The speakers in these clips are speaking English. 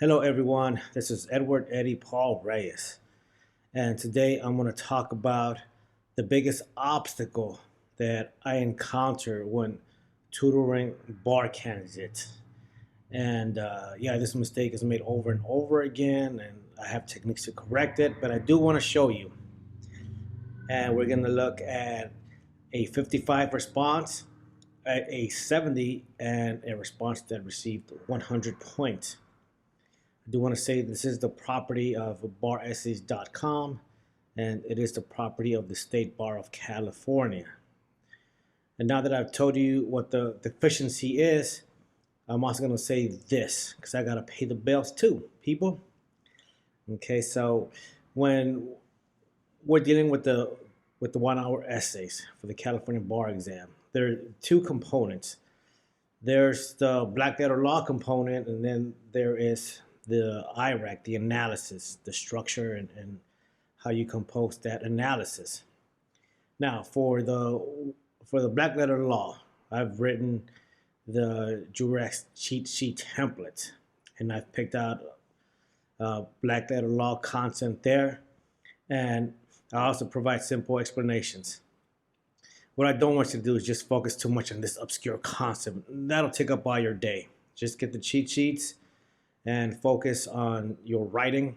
Hello, everyone. This is Edward Eddie Paul Reyes, and today I'm going to talk about the biggest obstacle that I encounter when tutoring bar candidates. And yeah, this mistake is made over and over again, and I have techniques to correct it, but I do want to show you. And we're going to look at a 55 response, a 70, and a response that received 100 points. I do want to say this is the property of baressays.com, and it is the property of the State Bar of California. And now that I've told you what the deficiency is, I'm also going to say this because I got to pay the bills too, people. Okay, so when we're dealing with the 1 hour essays for the California bar exam, there are two components. There's the black letter law component, and then there is the IRAC, the analysis, the structure, and how you compose that analysis. Now, for the black letter law, I've written the Jurex cheat sheet template, and I've picked out black letter law content there, and I also provide simple explanations. What I don't want you to do is just focus too much on this obscure concept. That'll take up all your day. Just get the cheat sheets and focus on your writing,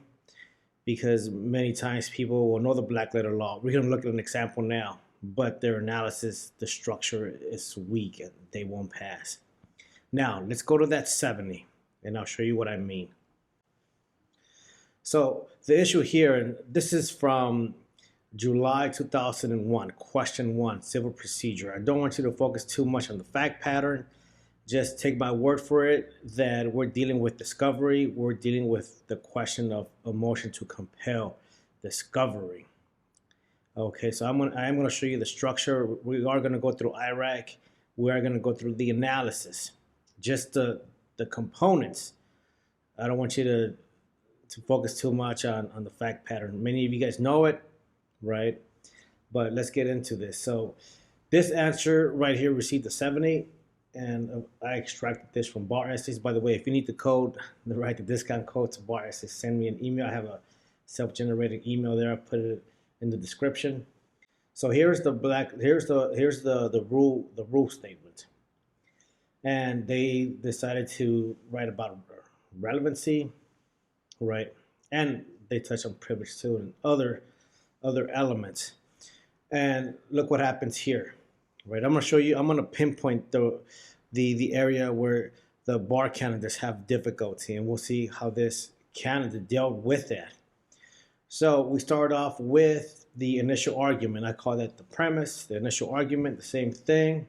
because many times people will know the black letter law. We're going to look at an example now, but their analysis, the structure is weak and they won't pass. Now, let's go to that 70, and I'll show you what I mean. So the issue here, and this is from July 2001, question 1, civil procedure. I don't want you to focus too much on the fact pattern. Just take my word for it that we're dealing with discovery. We're dealing with the question of a motion to compel discovery. Okay, so I am going to show you the structure. We are going to go through IRAC. We are going to go through the analysis, just the components. I don't want you to focus too much on the fact pattern. Many of you guys know it, right? But let's get into this. So this answer right here received a 70. And I extracted this from Bar Essays. By the way, if you need the code, the discount code to Bar Essays, send me an email. I have a self-generated email there. I put it in the description. So here's the rule statement. And they decided to write about relevancy, right? And they touch on privilege too and other elements. And look what happens here. Right, I'm going to show you. I'm going to pinpoint the area where the bar candidates have difficulty, and we'll see how this candidate dealt with that. So we start off with the initial argument. I call that the premise, the initial argument, the same thing,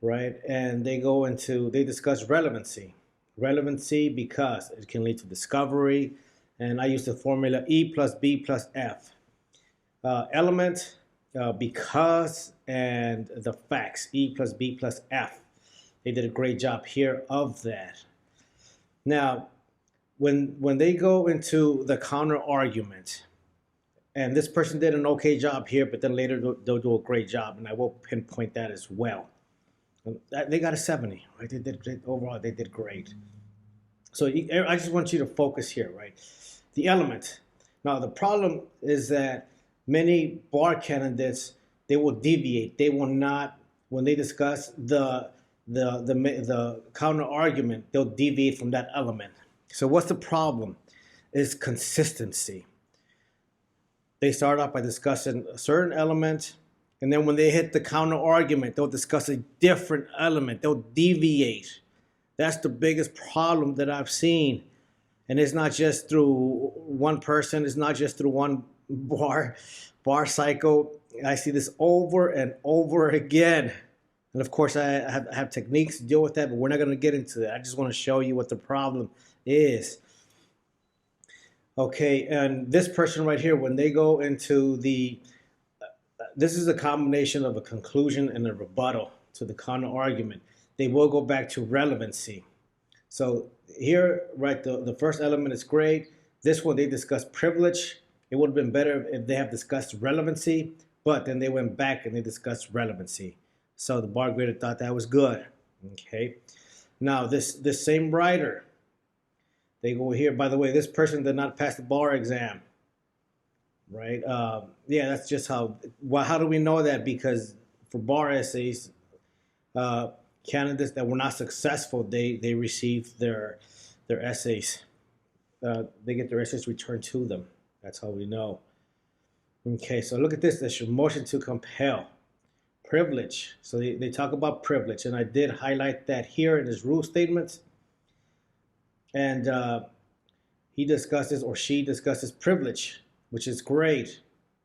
right? And they discuss relevancy. Relevancy because it can lead to discovery, and I use the formula E plus B plus F. Element. Because and the facts, E plus B plus F. They did a great job here of that. Now, when they go into the counter argument, and this person did an okay job here, but then later they'll do a great job, and I will pinpoint that as well. They got a 70, right? Overall, they did great. So I just want you to focus here, right? The element. Now, the problem is that many bar candidates, they will deviate. They will not, when they discuss the counter argument, they'll deviate from that element. So what's the problem? Is consistency. They start off by discussing a certain element, and then when they hit the counter argument, they'll discuss a different element. They'll deviate. That's the biggest problem that I've seen. And it's not just through one person. It's not just through one bar cycle. I see this over and over again. And of course, I have techniques to deal with that, but we're not going to get into that. I just want to show you what the problem is. Okay, and this person right here, when they go into this is a combination of a conclusion and a rebuttal to the counter argument. They will go back to relevancy. So here, right, the first element is great. This one, they discuss privilege. It would have been better if they have discussed relevancy, but then they went back and they discussed relevancy. So the bar grader thought that was good. Okay. Now this same writer, They go here. By the way, this person did not pass the bar exam, right? Yeah, that's just how. Well, how do we know that? Because for bar essays, uh, candidates that were not successful, they receive their essays. They get their essays returned to them. That's how we know. Okay, so look at this. That's your motion to compel. Privilege. So they talk about privilege, and I did highlight that here in his rule statements. And he discusses, or she discusses, privilege, which is great.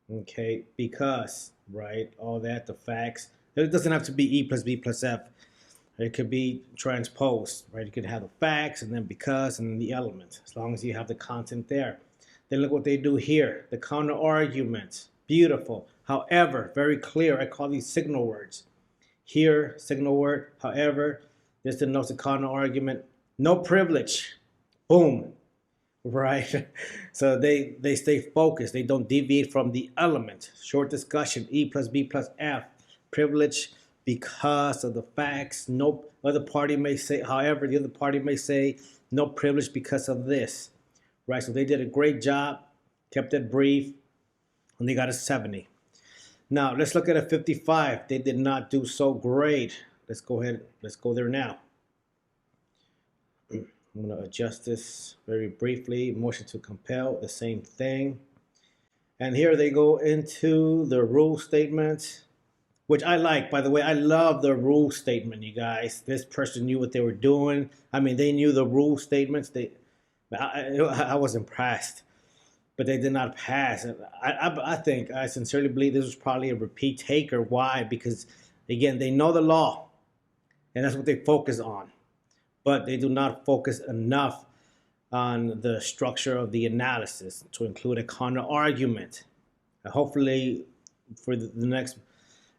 Okay, because, right, all that, the facts. It doesn't have to be E plus B plus F. It could be transposed, right? You could have the facts and then because and then the element, as long as you have the content there. Then look what they do here, the counter argument. Beautiful. However, very clear. I call these signal words. Here, signal word. However, this denotes a counter argument. No privilege. Boom. Right. So they stay focused. They don't deviate from the element. Short discussion. E plus B plus F. Privilege because of the facts. No other party may say, however, the other party may say no privilege because of this. Right. So they did a great job. Kept it brief. And they got a 70. Now, let's look at a 55. They did not do so great. Let's go ahead. Let's go there now. I'm going to adjust this very briefly. Motion to compel, the same thing. And here they go into the rule statement, which I like. By the way, I love the rule statement, you guys. This person knew what they were doing. I mean, they knew the rule statements. I was impressed. But they did not pass. And I sincerely believe this was probably a repeat taker. Why? Because, again, they know the law, and that's what they focus on. But they do not focus enough on the structure of the analysis to include a counter argument. Hopefully, for the next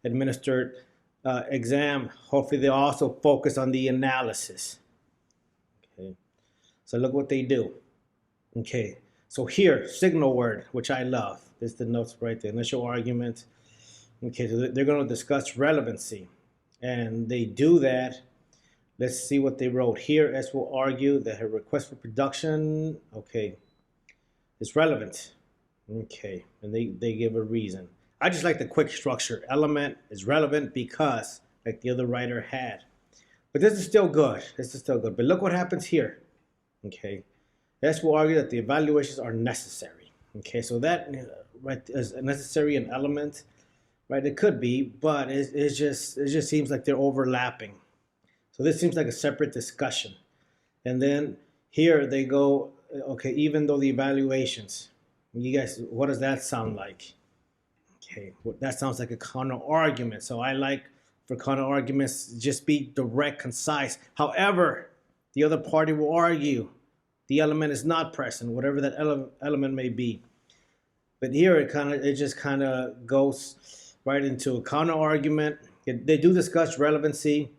administered exam, hopefully they also focus on the analysis. Okay, so look what they do. Okay. So here, signal word, which I love. This denotes, right, the initial argument. Okay, so they're going to discuss relevancy. And they do that. Let's see what they wrote here. S will argue that her request for production, okay, is relevant. Okay, and they give a reason. I just like the quick structure. Element is relevant because, like the other writer had. But this is still good. This is still good. But look what happens here. Okay. S will argue that the evaluations are necessary. Okay, so that right is necessary an element, right? It could be, but it just seems like they're overlapping. So this seems like a separate discussion. And then here they go. Okay, even though the evaluations, you guys, what does that sound like? Okay, well, that sounds like a counter argument. So I like for counter arguments just be direct, concise. However, the other party will argue. The element is not present, whatever that element may be. But here it just kind of goes right into a counter argument. They do discuss relevancy,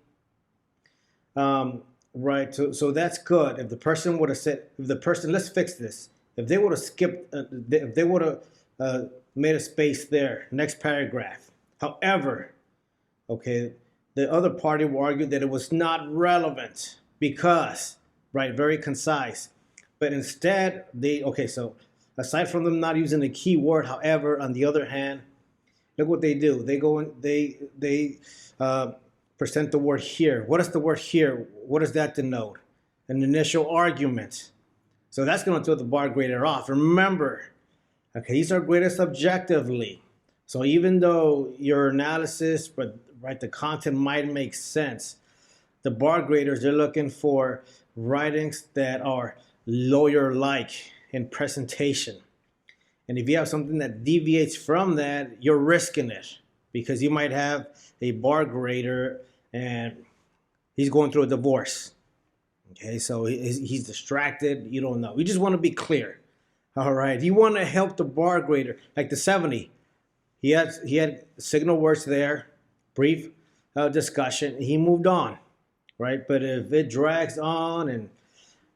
right? So that's good. If the person would have said, let's fix this. If they would have skipped, if they would have made a space there, next paragraph. However, okay, the other party will argue that it was not relevant because, right, very concise. But instead, so aside from them not using the key word, however, on the other hand, look what they do. They go and they present the word here. What is the word here? What does that denote? An initial argument. So that's going to throw the bar grader off. Remember, okay, these are graded subjectively. So even though your analysis, right, the content might make sense, the bar graders, they're looking for writings that are lawyer-like in presentation. And if you have something that deviates from that, you're risking it because you might have a bar grader and he's going through a divorce. Okay, so he's distracted. You don't know. You just want to be clear. All right, you want to help the bar grader, like the 70. He had signal words there, brief discussion. He moved on, right? But if it drags on and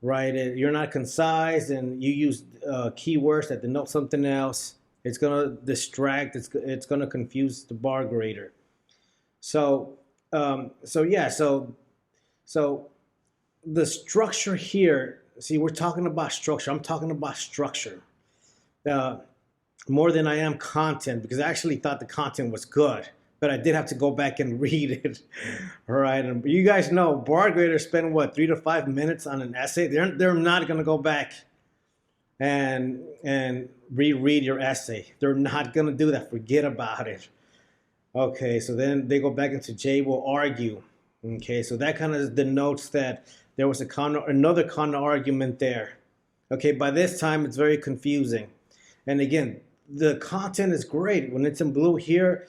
right, you're not concise and you use keywords that denote something else, it's going to distract, it's going to confuse the bar grader. So the structure here, See, we're talking about structure. I'm talking about structure. Uh, More than I am content, because I actually thought the content was good, but I did have to go back and read it. All right, and you guys know bar graders spend what, 3 to 5 minutes on an essay. They're not going to go back and reread your essay. They're not going to do that. Forget about it. Okay, so then they go back into Jay will argue. Okay, so that kind of denotes that there was another counter argument there. Okay, by this time it's very confusing. And again, the content is great. When it's in blue here,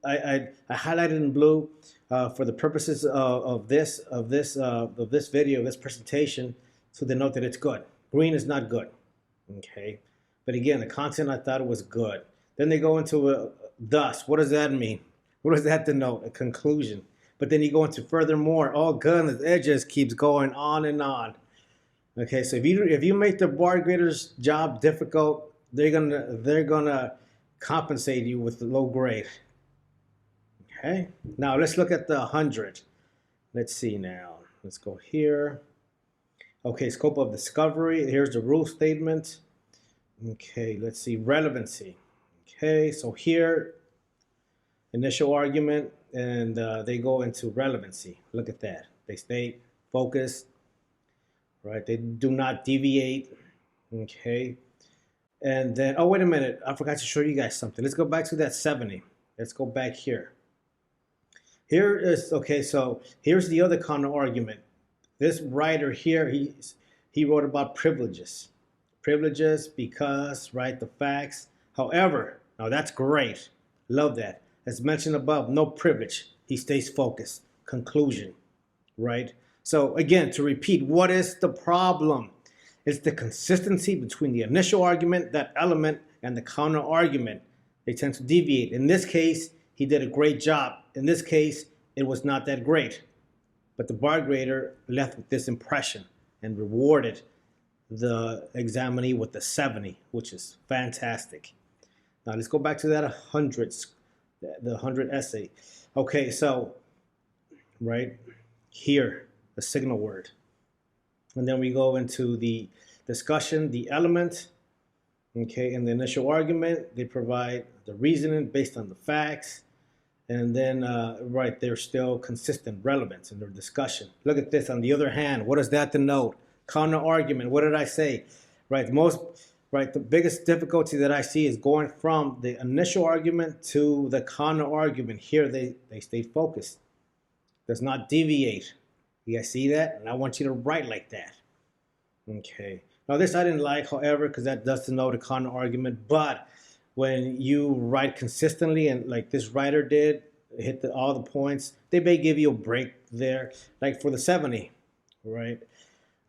I highlighted in blue for the purposes of this video, this presentation, to denote that it's good. Green is not good. Okay, but again, the content I thought was good. Then they go into thus. What does that mean? What does that denote? A conclusion. But then you go into furthermore. Oh goodness, it just keeps going on and on. Okay, so if you make the bar grader's job difficult, they're gonna compensate you with the low grade. Okay, now let's look at the 100. Let's see now. Let's go here. Okay, scope of discovery. Here's the rule statement. Okay, let's see, relevancy. Okay, so here, initial argument, and they go into relevancy. Look at that. They stay focused, right? They do not deviate. Okay, and then, oh, wait a minute. I forgot to show you guys something. Let's go back to that 70. Let's go back here. Here is, okay, so here's the other counter argument. This writer here, he wrote about privileges. Privileges because, right, the facts. However, now that's great. Love that. As mentioned above, no privilege. He stays focused. Conclusion, right? So again, to repeat, what is the problem? It's the consistency between the initial argument, that element, and the counter argument. They tend to deviate. In this case, he did a great job. In this case, it was not that great. But the bar grader left with this impression and rewarded the examinee with the 70, which is fantastic. Now let's go back to that 100, the 100 essay. Okay, so right here, the signal word. And then we go into the discussion, the element. Okay, in the initial argument, they provide the reasoning based on the facts. And then, right, they're still consistent, relevance in their discussion. Look at this. On the other hand, what does that denote? Counter argument. What did I say? Right, the biggest difficulty that I see is going from the initial argument to the counter argument. Here, they stay focused. Does not deviate. You guys see that? And I want you to write like that. Okay. Now, this I didn't like, however, because that does denote a counter argument. But when you write consistently, and like this writer did, hit all the points, they may give you a break there, like for the 70, right?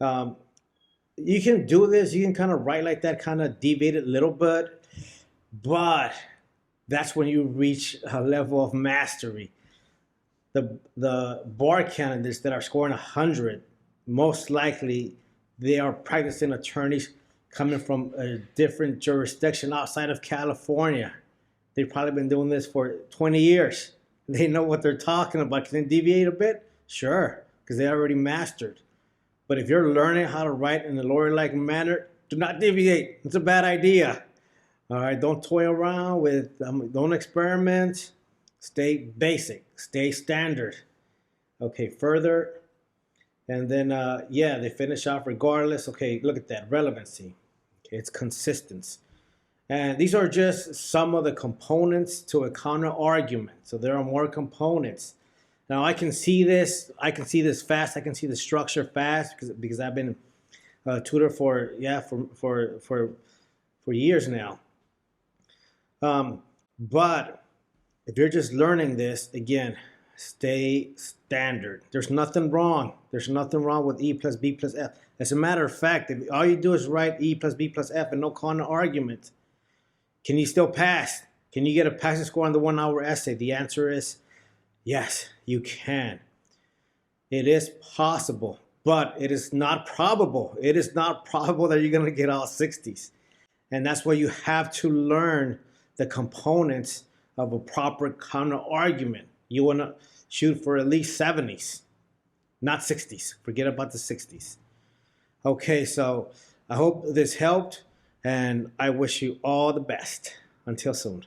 You can do this, you can kind of write like that, kind of deviate it a little bit, but that's when you reach a level of mastery. The bar candidates that are scoring 100, most likely they are practicing attorneys coming from a different jurisdiction outside of California. They've probably been doing this for 20 years. They know what they're talking about. Can they deviate a bit? Sure, because they already mastered. But if you're learning how to write in a lawyer-like manner, do not deviate. It's a bad idea. All right, don't toy around with, don't experiment. Stay basic, stay standard. Okay, further. And then, yeah, they finish off regardless. Okay, look at that, relevancy. Okay, it's consistency. And these are just some of the components to a counter argument. So there are more components. Now I can see this fast. I can see the structure fast because I've been a tutor for years now. But if you're just learning this, again, stay standard. There's nothing wrong. There's nothing wrong with E plus B plus F. As a matter of fact, if all you do is write E plus B plus F and no counter argument, can you still pass? Can you get a passing score on the 1 hour essay? The answer is yes, you can. It is possible, but it is not probable. It is not probable that you're going to get all 60s. And that's why you have to learn the components of a proper counter argument. You want to shoot for at least 70s, not 60s. Forget about the 60s. Okay, so I hope this helped, and I wish you all the best. Until soon.